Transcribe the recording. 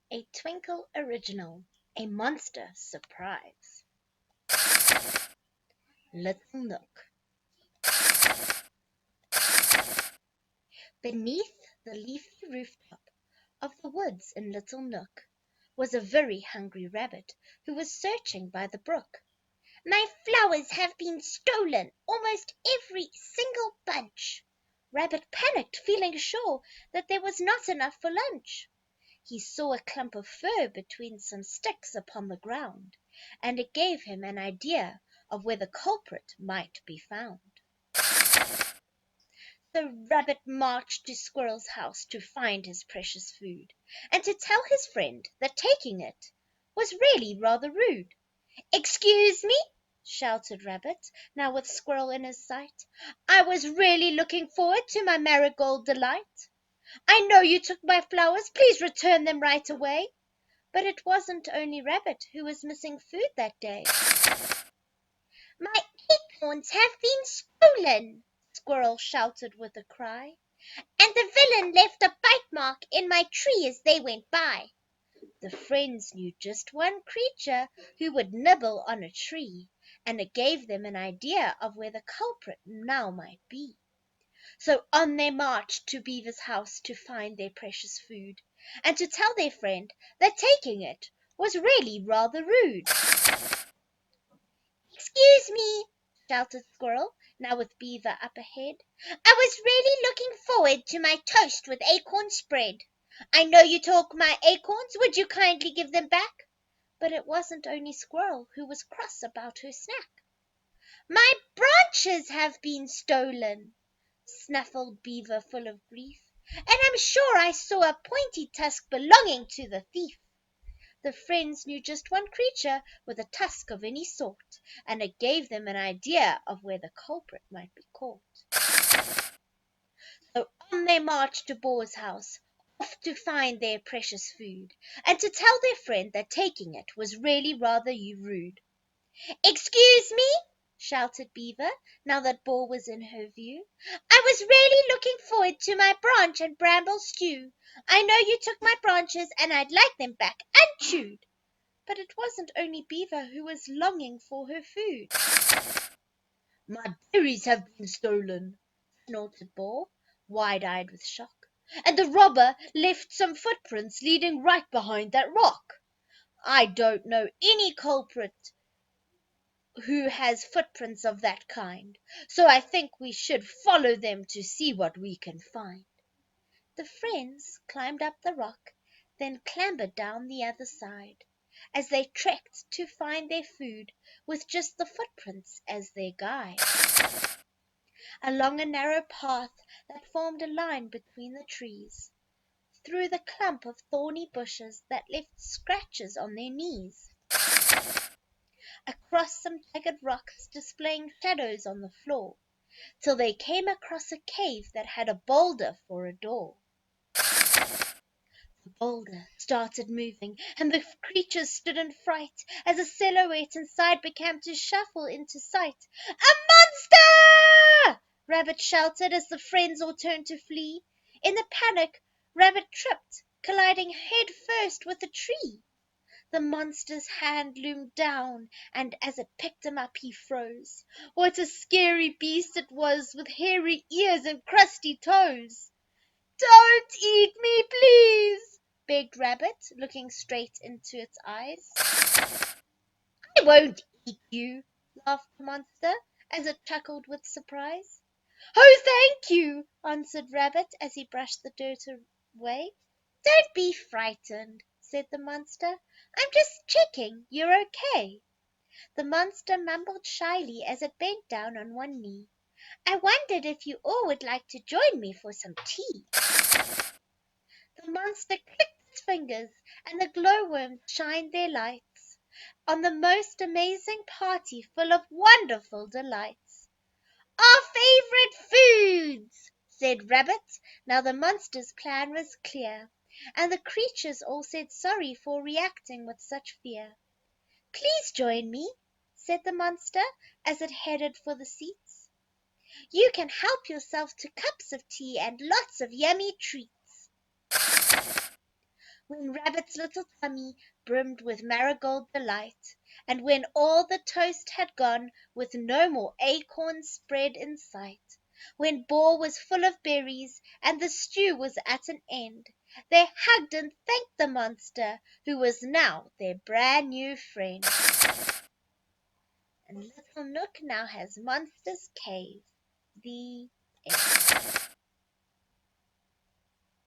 A Twinkle Original. A Monster Surprise. Little Nook. Beneath the leafy rooftop of the woods in Little Nook was a very hungry rabbit who was searching by the brook. "My flowers have been stolen, almost every single bunch." Rabbit panicked, feeling sure that there was not enough for lunch. He saw a clump of fur between some sticks upon the ground, and it gave him an idea of where the culprit might be found. So Rabbit marched to Squirrel's house to find his precious food, and to tell his friend that taking it was really rather rude. "Excuse me!" shouted Rabbit, now with Squirrel in his sight. "I was really looking forward to my marigold delight. I know you took my flowers, please return them right away." But it wasn't only Rabbit who was missing food that day. "My acorns have been stolen!" Squirrel shouted with a cry, "and the villain left a bite mark in my tree as they went by." The friends knew just one creature who would nibble on a tree, and it gave them an idea of where the culprit now might be. So on they marched to Beaver's house to find their precious food, and to tell their friend that taking it was really rather rude. "Excuse me!" shouted Squirrel, now with Beaver up ahead. "I was really looking forward to my toast with acorn spread. I know you took my acorns. Would you kindly give them back?" But it wasn't only Squirrel who was cross about her snack. "My branches have been stolen!" snuffled Beaver, full of grief, "and I'm sure I saw a pointy tusk belonging to the thief." The friends knew just one creature with a tusk of any sort, and it gave them an idea of where the culprit might be caught. So on they marched to Boar's house, off to find their precious food, and to tell their friend that taking it was really rather rude. "Excuse me!" shouted Beaver, now that Boar was in her view. "I was really looking forward to my branch and bramble stew. I know you took my branches, and I'd like them back unchewed." But it wasn't only Beaver who was longing for her food. "My berries have been stolen!" snorted Boar, wide-eyed with shock. "And the robber left some footprints leading right behind that rock. I don't know any culprit who has footprints of that kind, so I think we should follow them to see what we can find." The friends climbed up the rock, then clambered down the other side, as they trekked to find their food with just the footprints as their guide. Along a narrow path that formed a line between the trees, through the clump of thorny bushes that left scratches on their knees, across some jagged rocks displaying shadows on the floor, till they came across a cave that had a boulder for a door. The boulder started moving, and the creatures stood in fright as a silhouette inside began to shuffle into sight. "A monster!" Rabbit shouted as the friends all turned to flee. In the panic, Rabbit tripped, colliding head first with a tree. The monster's hand loomed down, and as it picked him up he froze. What a scary beast it was, with hairy ears and crusty toes. "Don't eat me, please!" begged Rabbit, looking straight into its eyes. "I won't eat you," laughed the monster, as it chuckled with surprise. "Oh, thank you!" answered Rabbit, as he brushed the dirt away. "Don't be frightened," said the monster. "I'm just checking you're okay." The monster mumbled shyly as it bent down on one knee. "I wondered if you all would like to join me for some tea." The monster clicked its fingers, and the glowworms shined their lights on the most amazing party full of wonderful delights. "Our favorite foods!" said Rabbit. Now the monster's plan was clear, and the creatures all said sorry for reacting with such fear. "Please join me," said the monster, as it headed for the seats. "You can help yourself to cups of tea and lots of yummy treats." When Rabbit's little tummy brimmed with marigold delight, and when all the toast had gone with no more acorns spread in sight, when Boar was full of berries and the stew was at an end, they hugged and thanked the monster who was now their brand new friend. And Little Nook now has Monster's Cave. The end.